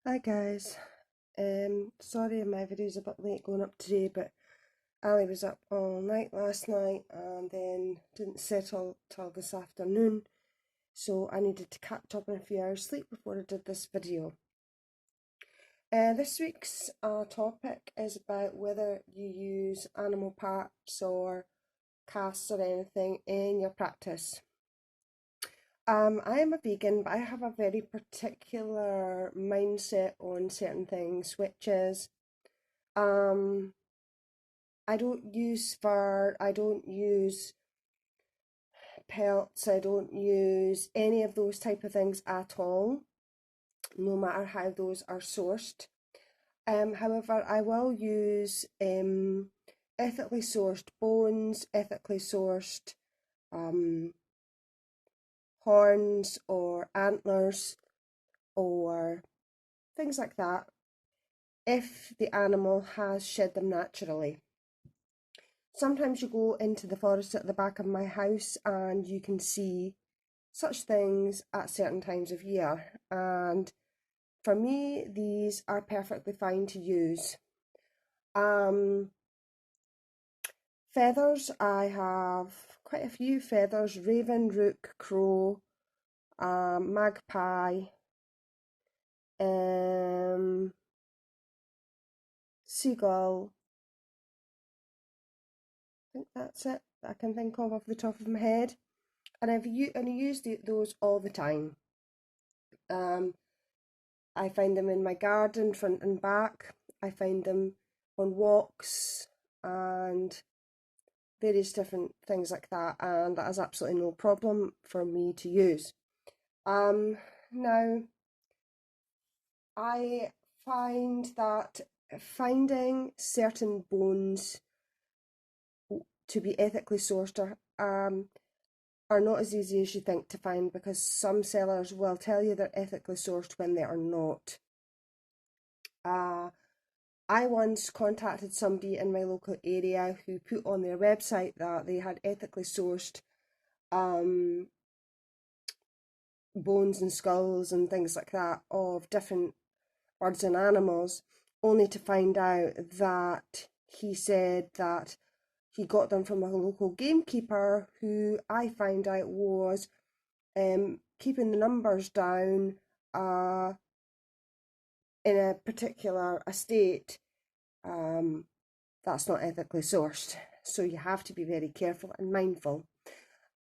Hi guys, sorry my video's a bit late going up today, but Ali was up all night last night and then didn't settle till this afternoon, so I needed to catch up on a few hours sleep before I did this video. This week's topic is about whether you use animal parts or casts or anything in your practice. I am a vegan, but I have a very particular mindset on certain things, which is I don't use fur, I don't use pelts, I don't use any of those type of things at all, no matter how those are sourced. However, I will use ethically sourced bones, ethically sourced horns or antlers or things like that if the animal has shed them naturally. Sometimes you go into the forest at the back of my house and you can see such things at certain times of year, and for me these are perfectly fine to use. Feathers, I have quite a few feathers: raven, rook, crow, magpie, seagull. I think that's it that I can think of off the top of my head, and I use those all the time. I find them in my garden, front and back. I find them on walks and various different things like that, and that is absolutely no problem for me to use. Now, I find that finding certain bones to be ethically sourced are not as easy as you think to find, because some sellers will tell you they're ethically sourced when they are not. I once contacted somebody in my local area who put on their website that they had ethically sourced bones and skulls and things like that of different birds and animals, only to find out that he said that he got them from a local gamekeeper, who I found out was keeping the numbers down in a particular estate. That's not ethically sourced, so you have to be very careful and mindful.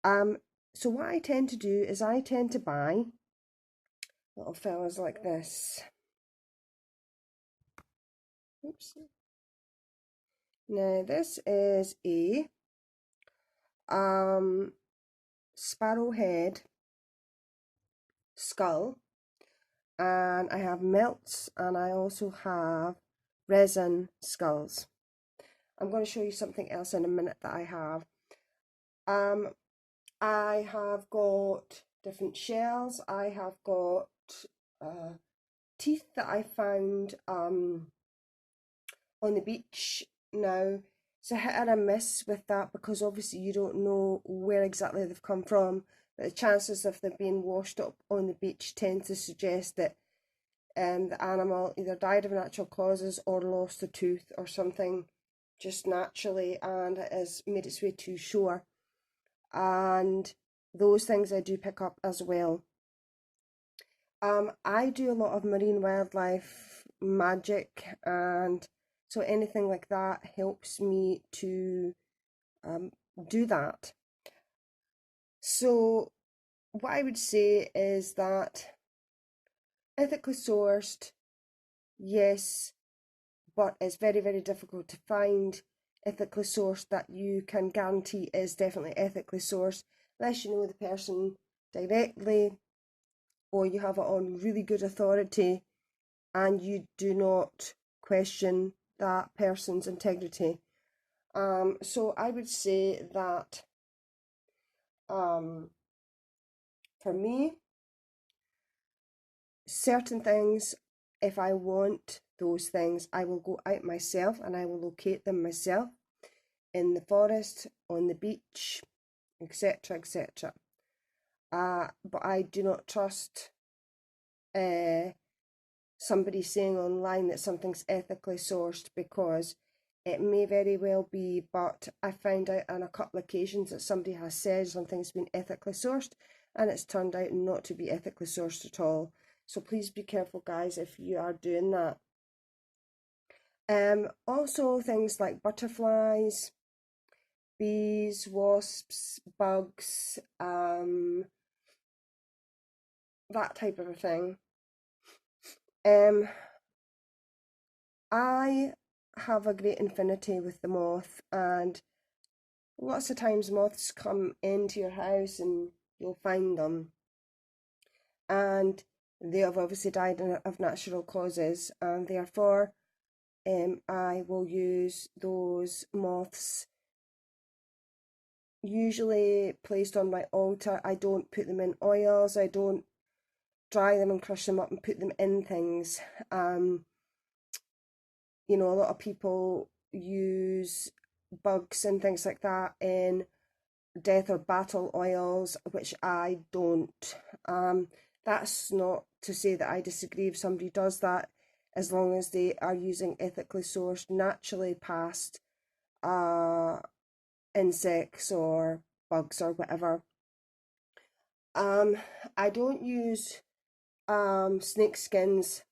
So what I tend to do is I tend to buy little fellas like this. Oops. Now this is a sparrowhead skull, and I have melts, and I also have resin skulls. I'm going to show you something else in a minute that I have. I have got different shells. I have got teeth that I found on the beach. Now, it's a hit and a miss with that, because obviously you don't know where exactly they've come from, but the chances of them being washed up on the beach tend to suggest that the animal either died of natural causes or lost a tooth or something just naturally, and it has made its way to shore. And those things I do pick up as well. I do a lot of marine wildlife magic, and so anything like that helps me to do that. So what I would say is that ethically sourced, yes, but it's very, very difficult to find ethically sourced that you can guarantee is definitely ethically sourced, unless you know the person directly or you have it on really good authority and you do not question that person's integrity. So I would say that for me, certain things, if I want those things, I will go out myself and I will locate them myself in the forest, on the beach, etc., etc. But I do not trust somebody saying online that something's ethically sourced, because it may very well be, but I found out on a couple of occasions that somebody has said something's been ethically sourced and it's turned out not to be ethically sourced at all. So please be careful, guys, if you are doing that. Also things like butterflies, bees, wasps, bugs, that type of a thing. I have a great affinity with the moth, and lots of times moths come into your house and you'll find them, and they have obviously died of natural causes, and therefore I will use those moths usually placed on my altar. I don't put them in oils, I don't dry them and crush them up and put them in things. You know, a lot of people use bugs and things like that in death or battle oils, which I don't. That's not to say that I disagree if somebody does that, as long as they are using ethically sourced, naturally passed insects or bugs or whatever. I don't use snake skins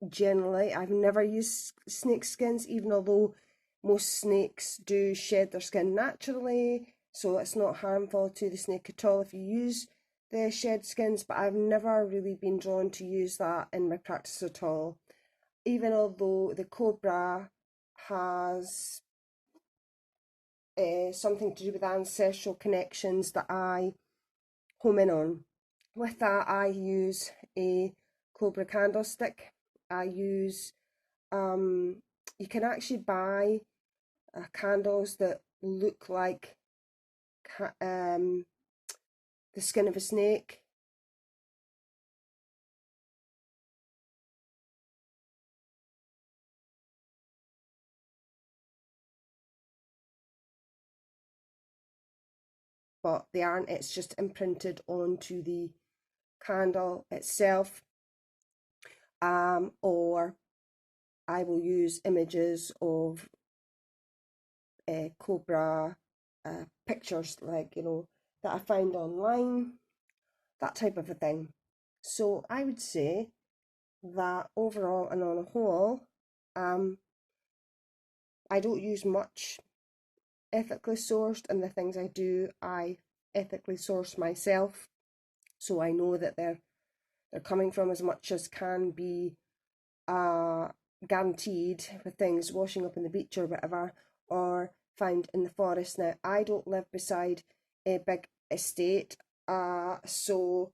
generally. I've never used snake skins, even although most snakes do shed their skin naturally, so it's not harmful to the snake at all if you use the shed skins, but I've never really been drawn to use that in my practice at all, even although the cobra has something to do with ancestral connections that I home in on. With that, I use a cobra candlestick. I use, you can actually buy candles that look like the skin of a snake. But they aren't, it's just imprinted onto the candle itself. Or I will use images of cobra pictures, like, you know, that I find online, that type of a thing. So I would say that overall and on a whole, I don't use much ethically sourced, and the things I do, I ethically source myself, so I know that they're coming from as much as can be guaranteed, with things washing up in the beach or whatever, or found in the forest. Now, I don't live beside a big estate, so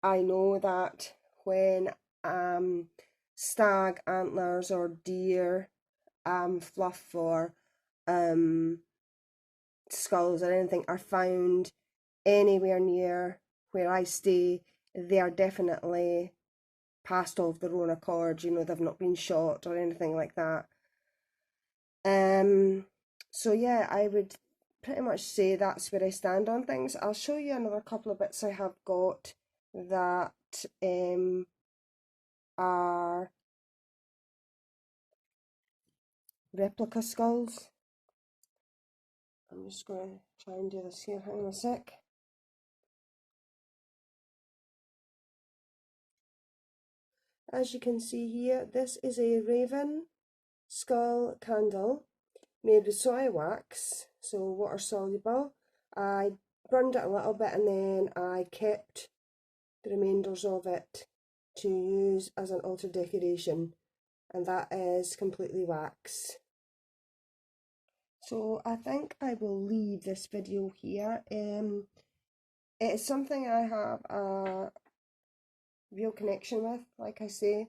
I know that when stag antlers or deer fluff or skulls or anything are found anywhere near where I stay, they are definitely passed of their own accord. You know, they've not been shot or anything like that. So yeah, I would pretty much say that's where I stand on things. I'll show you another couple of bits I have got that are replica skulls. I'm just going to try and do this here. Hang on a sec. As you can see here, this is a raven skull candle made with soy wax, so water soluble. I burned it a little bit and then I kept the remainders of it to use as an altar decoration, and that is completely wax. So I think I will leave this video here. It's something I have a real connection with, like I say.